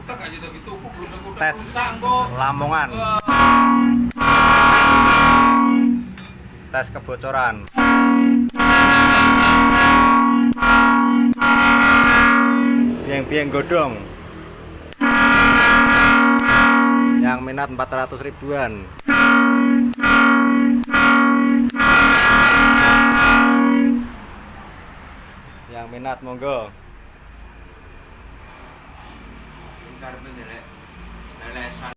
Tes Lamongan. Tes kebocoran. Biang-biang godong. Yang minat 400 ribuan. Yang minat monggo.